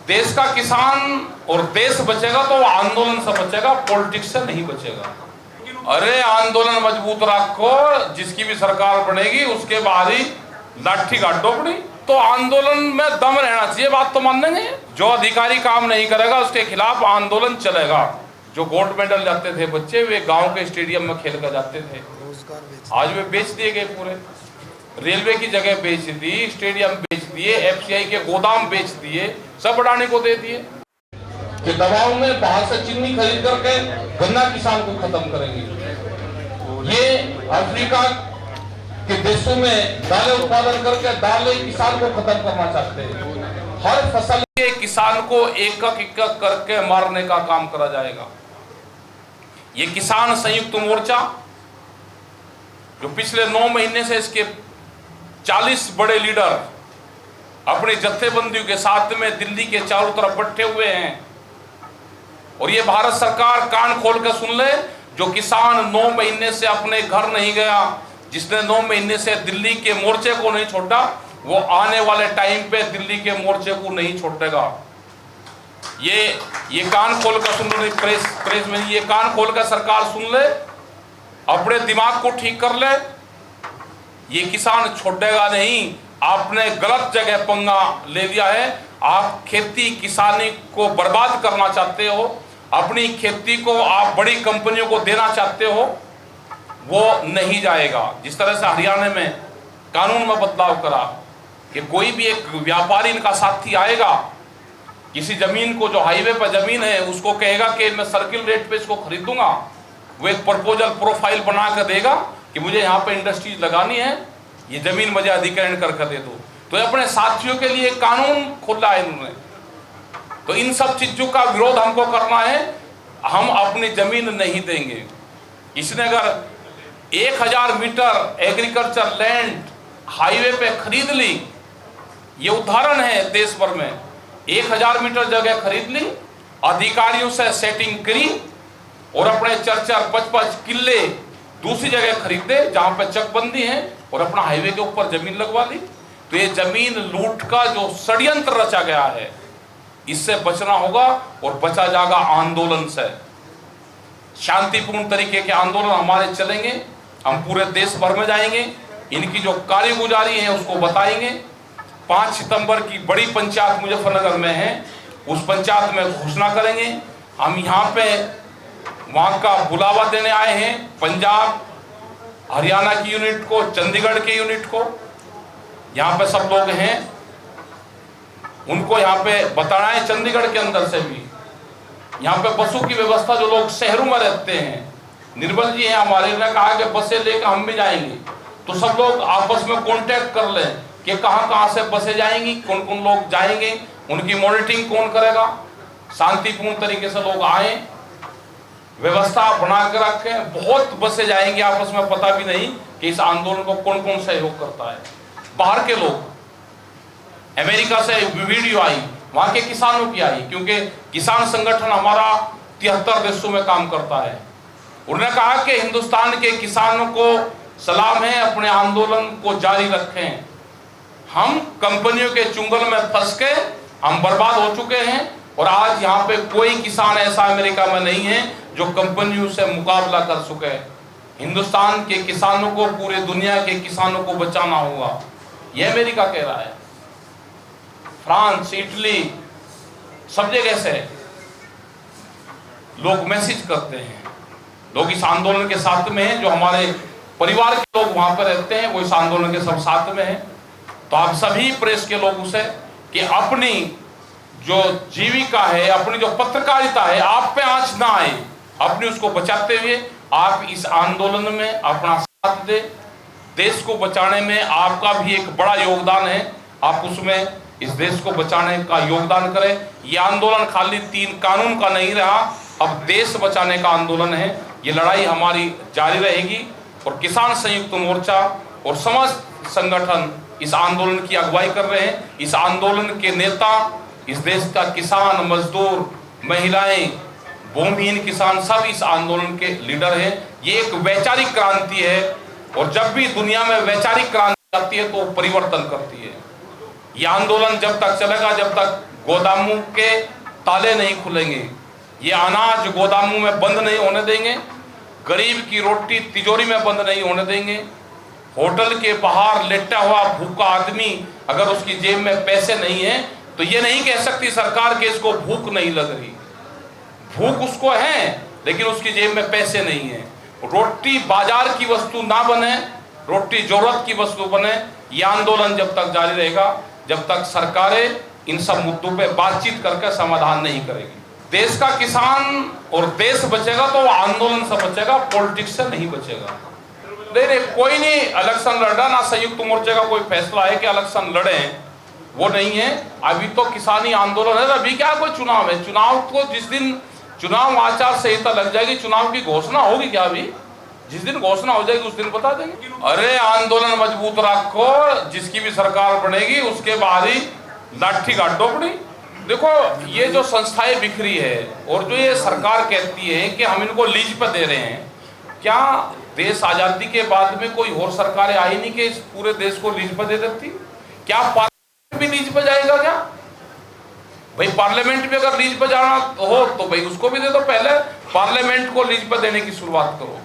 देश का किसान और देश बचेगा तो वो आंदोलन से बचेगा, पॉलिटिक्स से नहीं बचेगा। अरे आंदोलन मजबूत रखो, जिसकी भी सरकार बनेगी उसके बाद ही लाठी गाड़ो अपनी। तो आंदोलन में दम रहना चाहिए, बात तो मान लेंगे। जो अधिकारी काम नहीं करेगा उसके खिलाफ आंदोलन चलेगा। जो गोल्ड मेडल जाते थे बच्चे, वे गांव के स्टेडियम में खेल कर जाते थे, आज वे बेच दिए गए पूरे। रेलवे की जगह बेच दी, स्टेडियम बेच दिए, एफसीआई के गोदाम बेच दिए, सब अडानी को दे दिए। कि दबाव में बाहर से चीनी खरीद करके गन्ना किसान को खत्म करेंगे। ये अफ्रीका के देशों में दालें उत्पादन करके दालें किसान को खत्म करना चाहते हैं। हर फसल के किसान को एक एक करके मारने का काम करा जाएगा। ये किसान संयुक्त मोर्चा जो पिछले 9 महीने से इसके 40 बड़े लीडर अपनी जत्थेबंदियों के साथ में दिल्ली के चारों तरफ बैठे हुए हैं। और ये भारत सरकार कान खोल कर सुन ले, जो किसान 9 महीने से अपने घर नहीं गया, जिसने 9 महीने से दिल्ली के मोर्चे को नहीं छोड़ा, वो आने वाले टाइम पे दिल्ली के मोर्चे को नहीं छोड़ेगा। ये कान खोल कर सुन ले, प्रेस में ये कान खोल कर सरकार सुन ले, अपने दिमाग को ठीक कर ले। ये किसान छोड़ेगा नहीं। आपने गलत जगह पंगा ले लिया है। आप खेती किसानी को बर्बाद करना चाहते हो, अपनी खेती को आप बड़ी कंपनियों को देना चाहते हो, वो नहीं जाएगा। जिस तरह से हरियाणा में कानून में बदलाव करा कि कोई भी एक व्यापारी इनका साथी आएगा, किसी जमीन को, जो हाईवे पर जमीन है, उसको कहेगा कि मैं सर्किल रेट पे इसको खरीदूंगा, वो एक प्रपोजल प्रोफाइल बना कर देगा कि मुझे यहाँ पे इंडस्ट्रीज लगानी है, ये जमीन मुझे अधिग्रहण करके दे दो। तो अपने साथियों के लिए कानून खोला है इन्होंने। तो इन सब चीजों का विरोध हमको करना है। हम अपनी जमीन नहीं देंगे। इसने अगर 1000 मीटर एग्रीकल्चर लैंड हाईवे पे खरीद ली, ये उदाहरण है देश भर में, 1000 मीटर जगह खरीद ली, अधिकारियों से सेटिंग करी और अपने 4-4, 5-5 किले दूसरी जगह खरीदे जहां पे चकबंदी है, और अपना हाईवे के ऊपर जमीन लगवा ली। तो ये जमीन लूट का जो षड्यंत्र रचा गया है, इससे बचना होगा। और बचा जाएगा आंदोलन से। शांतिपूर्ण तरीके के आंदोलन हमारे चलेंगे। हम पूरे देश भर में जाएंगे, इनकी जो कारगुजारी है उसको बताएंगे। 5 सितंबर की बड़ी पंचायत मुजफ्फरनगर में है, उस पंचायत में घोषणा करेंगे। हम यहाँ पे वहां का बुलावा देने आए हैं, पंजाब हरियाणा की यूनिट को, चंडीगढ़ के यूनिट को, यहाँ पे सब लोग हैं, उनको यहाँ पे बताना है। चंडीगढ़ के अंदर से भी यहाँ पे बसों की व्यवस्था, जो लोग शहरों में रहते हैं, निर्मल जी हैं हमारे, ने कहा कि बसें लेकर हम भी जाएंगे। तो सब लोग आपस में कांटेक्ट कर लें कि कहाँ से बसें जाएंगी, कौन कौन लोग जाएंगे, उनकी मॉनिटरिंग कौन करेगा। शांतिपूर्ण तरीके से लोग आए, व्यवस्था बना कर रखें। बहुत बसें जाएंगी, आपस में पता भी नहीं कि इस आंदोलन को कौन कौन सहयोग करता है। बाहर के लोग, अमेरिका से वीडियो आई, वहां के किसानों की आई, क्योंकि किसान संगठन हमारा 73 देशों में काम करता है। उन्होंने कहा कि हिंदुस्तान के किसानों को सलाम है, अपने आंदोलन को जारी रखें। हम कंपनियों के चुंगल में फंस के हम बर्बाद हो चुके हैं, और आज यहाँ पे कोई किसान ऐसा अमेरिका में नहीं है जो कंपनियों से मुकाबला कर सके। हिंदुस्तान के किसानों को, पूरे दुनिया के किसानों को बचाना होगा, यह अमेरिका कह रहा है। फ्रांस, इटली, सब जगह से लोग मैसेज करते हैं। लोग इस आंदोलन के साथ में हैं, जो हमारे परिवार के लोग वहां पर रहते हैं, वो इस आंदोलन के सब साथ में हैं। तो आप सभी प्रेस के लोगों से कि अपनी जो जीविका है, अपनी जो पत्रकारिता है, आप पे आंच ना आए, अपनी उसको बचाते हुए आप इस आंदोलन में अपना साथ दे। देश को बचाने में आपका भी एक बड़ा योगदान है, आप उसमें इस देश को बचाने का योगदान करें। ये आंदोलन खाली 3 कानून का नहीं रहा, अब देश बचाने का आंदोलन है। ये लड़ाई हमारी जारी रहेगी, और किसान संयुक्त मोर्चा और समस्त संगठन इस आंदोलन की अगुवाई कर रहे हैं। इस आंदोलन के नेता इस देश का किसान, मजदूर, महिलाएं, भूमिहीन किसान, सब इस आंदोलन के लीडर हैं। ये एक वैचारिक क्रांति है, और जब भी दुनिया में वैचारिक क्रांति आती है तो परिवर्तन करती है। यह आंदोलन जब तक चलेगा, जब तक गोदामों के ताले नहीं खुलेंगे, ये अनाज गोदामों में बंद नहीं होने देंगे, गरीब की रोटी तिजोरी में बंद नहीं होने देंगे। होटल के बाहर लेटा हुआ भूखा आदमी अगर उसकी जेब में पैसे नहीं है तो ये नहीं कह सकती सरकार कि इसको भूख नहीं लग रही। भूख उसको है लेकिन उसकी जेब में पैसे नहीं है। रोटी बाजार की वस्तु ना बने, रोटी जरूरत की वस्तु बने। यह आंदोलन जब तक जारी रहेगा जब तक सरकारें इन सब मुद्दों पे बातचीत करके समाधान नहीं करेगी। देश का किसान और देश बचेगा तो आंदोलन से बचेगा, पॉलिटिक्स से नहीं बचेगा। नहीं, कोई नहीं इलेक्शन लड़ा ना, संयुक्त मोर्चे का कोई फैसला है कि इलेक्शन लड़े, वो नहीं है। अभी तो किसानी आंदोलन है। अभी क्या कोई चुनाव है? चुनाव को जिस दिन चुनाव आचार संहिता लग जाएगी, चुनाव की घोषणा होगी क्या? अभी जिस दिन घोषणा हो जाएगी उस दिन बता देंगे। अरे आंदोलन मजबूत रखो, जिसकी भी सरकार बनेगी उसके बाद ही लाठी काटो अपनी। देखो ये जो संस्थाएं बिखरी है और जो ये सरकार कहती है कि हम इनको लीज पर दे रहे हैं, क्या देश आजादी के बाद में कोई और सरकारें आई नहीं कि इस पूरे देश को लीज पर दे देती? क्या पार्लियामेंट भी लीज पर जाएगा क्या? भाई पार्लियामेंट भी अगर लीज पर जाना हो तो भाई उसको भी दे दो, पहले पार्लियामेंट को लीज पर देने की शुरुआत करो।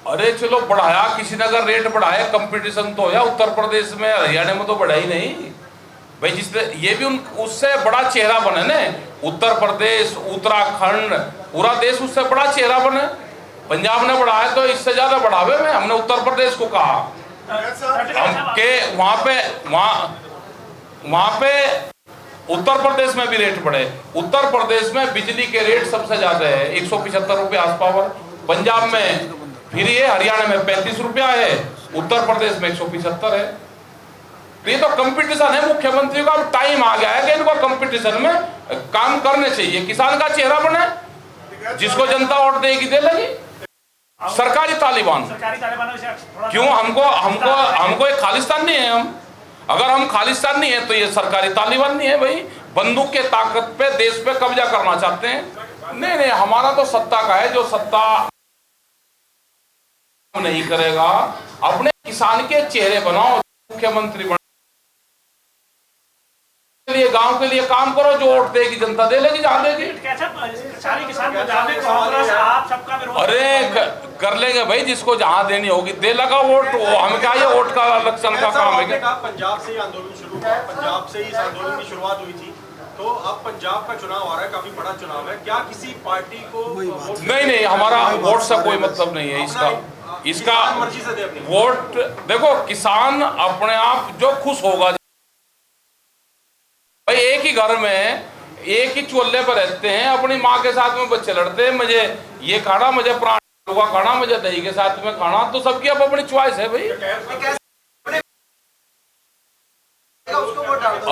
अरे चलो बढ़ाया, किसी ने अगर रेट बढ़ाया, कंपटीशन तो होया। उत्तर प्रदेश में हरियाणा में तो बढ़ा ही नहीं भाई, जिससे ये भी उससे बड़ा चेहरा बने न। उत्तर प्रदेश, उत्तराखंड, पूरा देश उससे बड़ा चेहरा बने। पंजाब ने बढ़ाया तो इससे ज्यादा बढ़ावे में हमने उत्तर प्रदेश को कहा कि वहां पे उत्तर प्रदेश में भी रेट बढ़े। उत्तर प्रदेश में बिजली के रेट सबसे ज्यादा है, 175 रुपये हाउस पावर। पंजाब में फिर ये, हरियाणा में 35 रुपया है, उत्तर प्रदेश में 175 है। तो ये तो कंपटीशन है मुख्यमंत्री का। अब टाइम आ गया है कि इनको कंपटीशन में काम करने चाहिए। किसान का चेहरा बने, जिसको जनता वोट देगी दे लेगी। सरकारी तालिबान क्यों? हमको एक खालिस्तान नहीं है। हम अगर हम खालिस्तान नहीं है तो ये सरकारी तालिबान नहीं है भाई। बंदूक के ताकत पे देश पे कब्जा करना चाहते हैं। नहीं, हमारा तो सत्ता का है, जो सत्ता नहीं करेगा। अपने किसान के चेहरे बनाओ, मुख्यमंत्री बनो, लिए गांव के लिए काम करो, जो वोट देगी जनता दे लेगी, जहां देगी। अरे कर लेंगे भाई, जिसको जहां देनी होगी दे लगा वोट। हम क्या, ये वोट का इलेक्शन का काम है क्या? पंजाब से ही आंदोलन शुरू हुआ, पंजाब से ही इस आंदोलन की शुरुआत हुई थी। तो अब पंजाब का चुनाव आ रहा है, काफी बड़ा चुनाव है। क्या किसी पार्टी को नहीं, हमारा वोट से कोई मतलब नहीं है। इसका मर्जी से दे अपनी वोट। देखो किसान अपने आप जो खुश होगा भाई, एक ही घर में एक ही चूल्हे पर रहते हैं, अपनी माँ के साथ में बच्चे लड़ते हैं, मुझे ये खाना, मुझे पराठा का खाना, मुझे दही के साथ में खाना, तो सबकी अब अपनी चॉइस है भाई।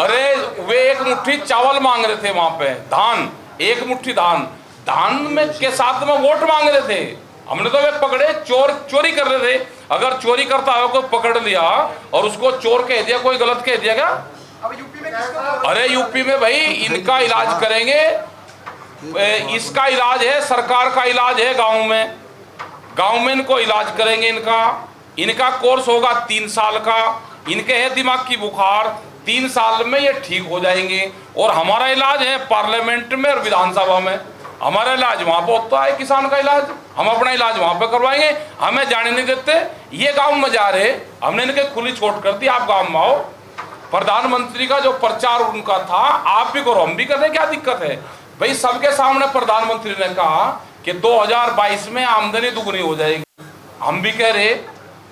अरे वे एक मुट्ठी चावल मांग रहे थे वहां पे, धान, एक मुट्ठी धान में के साथ में वोट मांग रहे थे। हमने तो वे पकड़े, चोरी कर रहे थे। अगर चोरी करता है कोई पकड़ लिया और उसको चोर कह दिया, कोई गलत कह दिया क्या? यूपी में अरे यूपी में भाई इनका इलाज करेंगे, इसका इलाज है, सरकार का इलाज है। गांव में इनको इलाज करेंगे। इनका कोर्स होगा 3 साल का। इनके है दिमाग की बुखार, 3 साल में ये ठीक हो जाएंगे। और हमारा इलाज है पार्लियामेंट में और विधानसभा में। हमारा इलाज वहां पर होता है, किसान का इलाज। हम अपना इलाज वहां पे करवाएंगे, हमें जाने नहीं देते। ये गांव में जा रहे, हमने इनके खुली छूट कर दी, आप गांव में आओ। प्रधानमंत्री का जो प्रचार उनका था, आप भी करो, हम भी करें, क्या दिक्कत है भाई? सबके सामने प्रधानमंत्री ने कहा कि 2022 में आमदनी दुगनी हो जाएगी। हम भी कह रहे,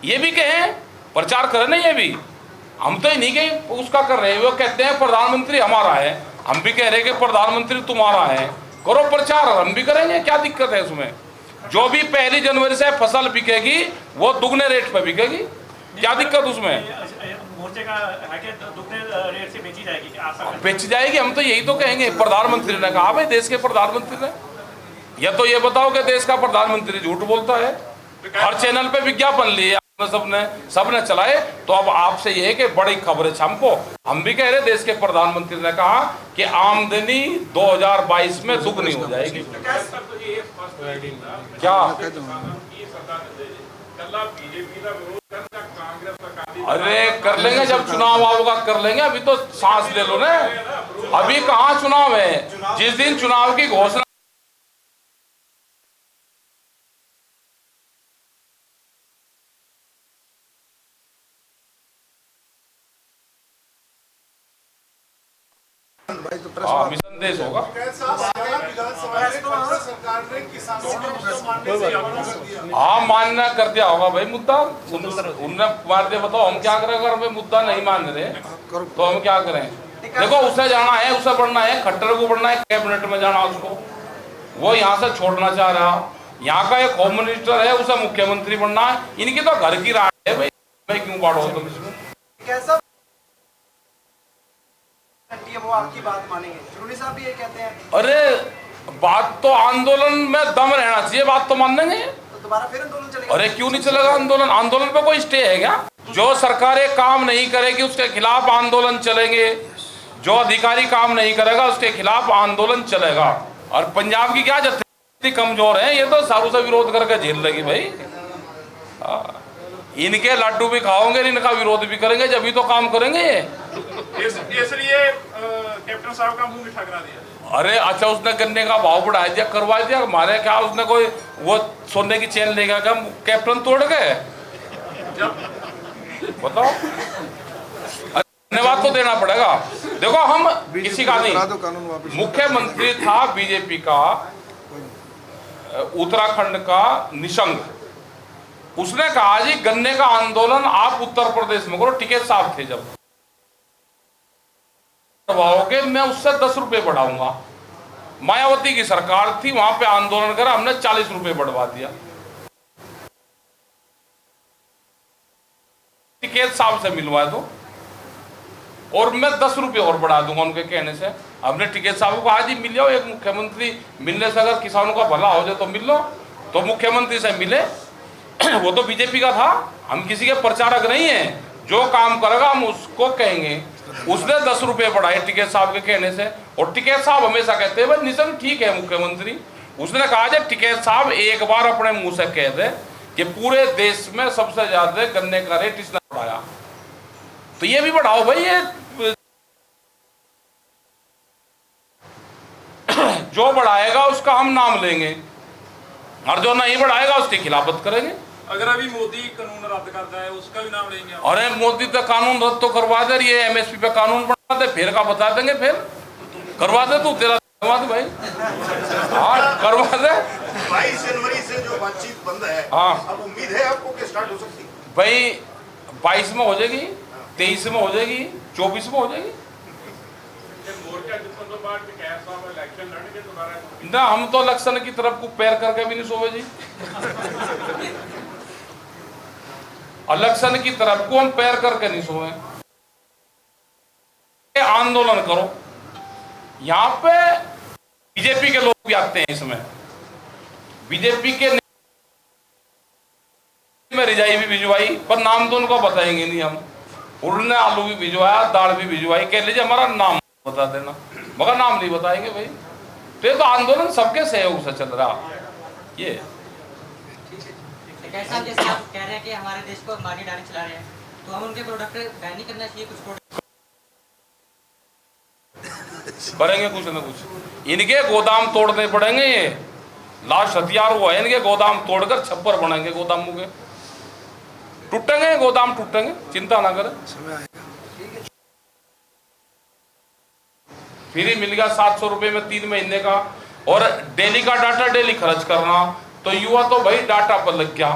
ये भी कहें, प्रचार करें ना। ये भी हम तो नहीं कहीं उसका कर रहे, वो कहते हैं प्रधानमंत्री हमारा है, हम भी कह रहे कि प्रधानमंत्री तुम्हारा है। करो प्रचार, हम भी करेंगे, क्या दिक्कत है उसमें? जो भी 1 जनवरी से फसल बिकेगी वो दुगने रेट पे बिकेगी, क्या दिक्कत उसमें? मोर्चे का है कि दुगने रेट से बेची जाएगी, बेची जाएगी। हम तो यही तो कहेंगे। प्रधानमंत्री ने कहा भाई, देश के प्रधानमंत्री ने। या तो ये बताओ कि देश का प्रधानमंत्री झूठ बोलता है? हर चैनल पे विज्ञापन लिए सबने चलाए। तो अब आपसे ये है कि बड़ी खबर है हमको। हम भी कह रहे, देश के प्रधानमंत्री ने कहा कि आमदनी 2022 में दुगनी हो जाएगी। क्या अरे कर लेंगे, जब चुनाव आओगा कर लेंगे, अभी तो सांस ले लो ना। अभी कहाँ चुनाव है? जिस दिन चुनाव की घोषणा मिशन देश होगा। हाँ, मानना कर दिया होगा भाई मुद्दा, उनने मार दिया। बताओ हम क्या करें? अगर हमें मुद्दा नहीं मान रहे तो हम क्या करें? देखो, उसे जाना है, उसे बढ़ना है, खट्टर को बढ़ना है, कैबिनेट में जाना उसको, वो यहाँ से छोड़ना चाह रहा। यहाँ का एक होम मिनिस्टर है, उसे मुख्यमंत्री बनना है। इनकी तो घर की राय है भाई, क्यों बाढ़ो तुम इसमें? कैसा वो आपकी बात मानेंगे? चुनी साहब भी ये कहते हैं। अरे बात तो आंदोलन में दम रहना चाहिए, बात तो मान लेंगे। तो दोबारा फिर आंदोलन चलेगा? अरे क्यों नहीं चलेगा आंदोलन? आंदोलन पे कोई स्टे है क्या? जो सरकारें काम नहीं करेगी उसके खिलाफ आंदोलन चलेंगे, जो अधिकारी काम नहीं करेगा उसके खिलाफ आंदोलन चलेगा। और पंजाब की क्या जत्थी कमजोर है, ये तो सारू से विरोध करके झेल लेगी भाई। इनके लड्डू भी खाओगे, इनका विरोध भी करेंगे, जब भी तो काम करेंगे ये। इसलिए कैप्टन साहब का मुंह मीठा करा दिया। अरे अच्छा, उसने गन्ने का भाव बढ़ा दिया, करवा दिया। हमारे क्या उसने कोई वो सोने की चेन लेगा क्या कैप्टन तोड़ गए? बताओ, धन्यवाद तो देना पड़ेगा। देखो, हम किसी का नहीं, मुख्यमंत्री था बीजेपी का उत्तराखंड का निशंक, उसने कहा जी गन्ने का आंदोलन आप उत्तर प्रदेश में करो। टिकैत साहब थे, जब बढ़वाओगे मैं उससे 10 रुपए बढ़ाऊंगा। मायावती की सरकार थी, वहां पे आंदोलन करा, हमने 40 रुपए बढ़वा दिया। टिकैत साहब से मिलवा दो और मैं 10 रुपए और बढ़ा दूंगा उनके कहने से। हमने टिकैत साहब को आज ही मिल जाओ, एक मुख्यमंत्री मिलने से अगर किसानों का भला हो जाए तो मिल लो। तो मुख्यमंत्री से मिले, वो तो बीजेपी का था, हम किसी के प्रचारक नहीं है, जो काम करेगा हम उसको कहेंगे। उसने 10 रुपए बढ़ाए टिकैत साहब के कहने से। और टिकैत साहब हमेशा कहते हैं भाई निशंक ठीक है मुख्यमंत्री। उसने कहा जब टिकैत साहब एक बार अपने मुंह से कह दे कि पूरे देश में सबसे ज्यादा गन्ने का रेट इसने बढ़ाया, तो ये भी बढ़ाओ भाई। ये जो बढ़ाएगा उसका हम नाम लेंगे, और जो नहीं बढ़ाएगा उसकी खिलाफत करेंगे। अगर अभी मोदी कानून रद्द करता है उसका भी नाम लेंगे। अरे मोदी तो कानून रद्द तो करवा दे, ये एमएसपी पे कानून बना दे, फिर का बता देंगे, फिर करवा दे। तू तेरा करवा दे भाई, हाँ करवा दे। 22 जनवरी से जो बातचीत बंद है, हाँ अब उम्मीद है आपको कि स्टार्ट हो सकती है? भाई 22 में हो जाएगी, 23 में हो जाएगी, 24 में हो जाएगी ना। हम तो इलेक्शन की तरफ को पैर करके भी नहीं सोवे जी। इलेक्शन की तरफ को हम पैर करके नहीं सोए। आंदोलन करो, यहां पे बीजेपी के लोग भी आते हैं इसमें। बीजेपी के में रिजाई भी भिजवाई, पर नाम तो उनको बताएंगे नहीं हम। उन्होंने आलू भी भिजवाया, दाल भी भिजवाई, कह लीजिए हमारा नाम बता देना, मगर नाम नहीं बताएंगे भाई। तो आंदोलन सबके सहयोग से चल रहा ये। कैसा जैसे आप कह रहे हैं कि हमारे देश को मार्केट डायरेक्ट चला रहे हैं, तो हम उनके प्रोडक्ट बैन नहीं करना चाहिए? कुछ प्रोडक्ट करेंगे कुछ ना कुछ, इनके गोदाम तोड़ने पड़ेंगे। ये लास्ट हथियार वो है, इनके गोदाम तोड़कर छप्पर बनाएंगे गोदामों के। टूटेंगे गोदाम, टूटेंगे, चिंता ना करें। फ्री मिल गया 700 रुपए में 3 महीने का, और डेली का डाटा डेली खर्च करना। तो युवा तो भाई डाटा पर लग गया,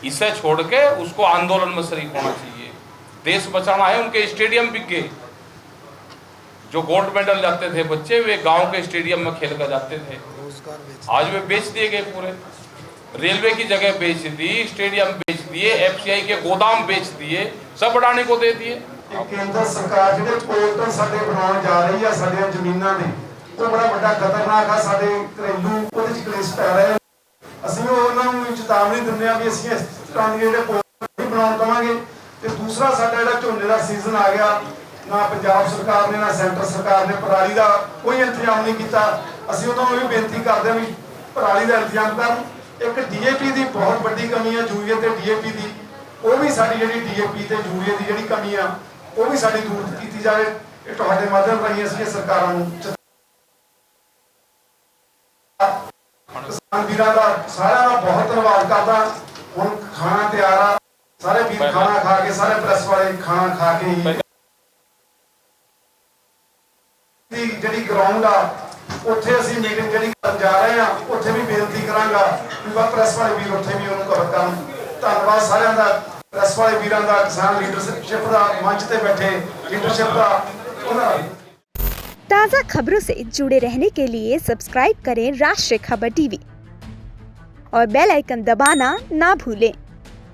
इसे छोड़ के उसको आंदोलन में शरीक होना चाहिए। देश बचाना है। उनके स्टेडियम बिक गए, जो गोल्ड मेडल जाते थे बच्चे, वे गांव के स्टेडियम में खेल कर जाते थे, आज वे बेच दिए गए पूरे। रेलवे की जगह बेच दी, स्टेडियम बेच दिए, एफसीआई के गोदाम बेच दिए, सब बढ़ाने को दे दिए। केंद्र सरकार ਜਿਹੜੇ ਪੋਰਟਲ ਸਾਡੇ ਬਣਾਉਣ ਜਾ ਰਹੀ ਆ ਸਾਡੀਆਂ ਜ਼ਮੀਨਾਂ ਦੇ, ਉਹ ਬੜਾ ਵੱਡਾ ਖਤਰਨਾਕ ਆ। ਸਾਡੇ ਘਰੇਲੂ ਉਹਦੇ ਚ ਕਲੇਸ਼ ਪੈ ਰਹੇ। ਅਸੀਂ ਉਹਨਾਂ ਨੂੰ ਚੇਤਾਵਨੀ ਦਿੰਦੇ ਆ ਵੀ ਅਸੀਂ ਇਸ ਤਰ੍ਹਾਂ ਦੇ ਜਿਹੜੇ ਪੋਰਟਲ ਨਹੀਂ ਬਣਾਉਣ ਦਵਾਂਗੇ। ਤੇ ਦੂਸਰਾ ਸਾਡਾ ਜਿਹੜਾ ਝੋਨੇ ਦਾ ਸੀਜ਼ਨ ਆ ਗਿਆ, ਨਾ ਪੰਜਾਬ ਸਰਕਾਰ ਨੇ ਨਾ ਸੈਂਟਰ ਸਰਕਾਰ ਨੇ ਪਰਾਲੀ ਦਾ ਕੋਈ ਇੰਤਜ਼ਾਮ ਨਹੀਂ ਕੀਤਾ। ਅਸੀਂ ਉਹਨਾਂ ਨੂੰ ਵੀ ਬੇਨਤੀ ਕਰਦੇ ਆ ਵੀ ਪਰਾਲੀ ਦਾ ਇੰਤਜ਼ਾਮ ਕਰਨ। ਇੱਕ ਡੀਏਪੀ ਦੀ ਬਹੁਤ ਵੱਡੀ ਕਮੀ ਹੈ, ਯੂਰੀਆ ਤੇ ਡੀਏਪੀ ਦੀ, ਉਹ ਵੀ ਸਾਡੀ ਜਿਹੜੀ ਡੀਏਪੀ ਤੇ ਯੂਰੀਆ ਦੀ ਜਿਹੜੀ ਕਮੀ ਆ ਉਹ ਵੀ ਸਾਡੀ ਦੂਰ ਕੀਤੀ ਜਾਵੇ। ਇਹ ਤੁਹਾਡੇ ਮਾਧਿਅਮ ਰਾਹੀਂ ਅਸੀਂ ਸਰਕਾਰਾਂ ਨੂੰ ਕਿਸਾਨ ਵੀਰਾਂ ਦਾ ਸਾਰਿਆਂ ਦਾ ਬਹੁਤ ਧੰਨਵਾਦ ਕਰਦਾ। ਹੁਣ ਖਾਣਾ ਤਿਆਰ ਆ, ਸਾਰੇ ਵੀਰ ਖਾਣਾ ਖਾ ਕੇ, ਸਾਰੇ ਪ੍ਰੈਸ ਵਾਲੇ ਖਾਣਾ ਖਾ ਕੇ ਹੀ ਦੀ ਜਿਹੜੀ ਗਰਾਊਂਡ ਆ ਉੱਥੇ ਅਸੀਂ ਮੀਟਿੰਗ ਜਿਹੜੀ ਕਰਨ ਜਾ ਰਹੇ ਆ, ਉੱਥੇ ਵੀ ਬੇਨਤੀ ਕਰਾਂਗਾ ਕਿ ਪ੍ਰੈਸ ਵਾਲੇ ਵੀਰ ਉੱਥੇ ਵੀ ਉਹਨੂੰ ਕਵਰ ਕਰਨ। ਧੰਨਵਾਦ ਸਾਰਿਆਂ ਦਾ, ਪ੍ਰੈਸ ਵਾਲੇ ਵੀਰਾਂ ਦਾ, ਕਿਸਾਨ ਲੀਡਰशिप ਦਾ, मंच पे बैठे लीडरशिप का। ताज़ा खबरों से जुड़े रहने के लिए सब्सक्राइब करें राष्ट्रीय खबर टीवी और बेल आइकन दबाना ना भूलें।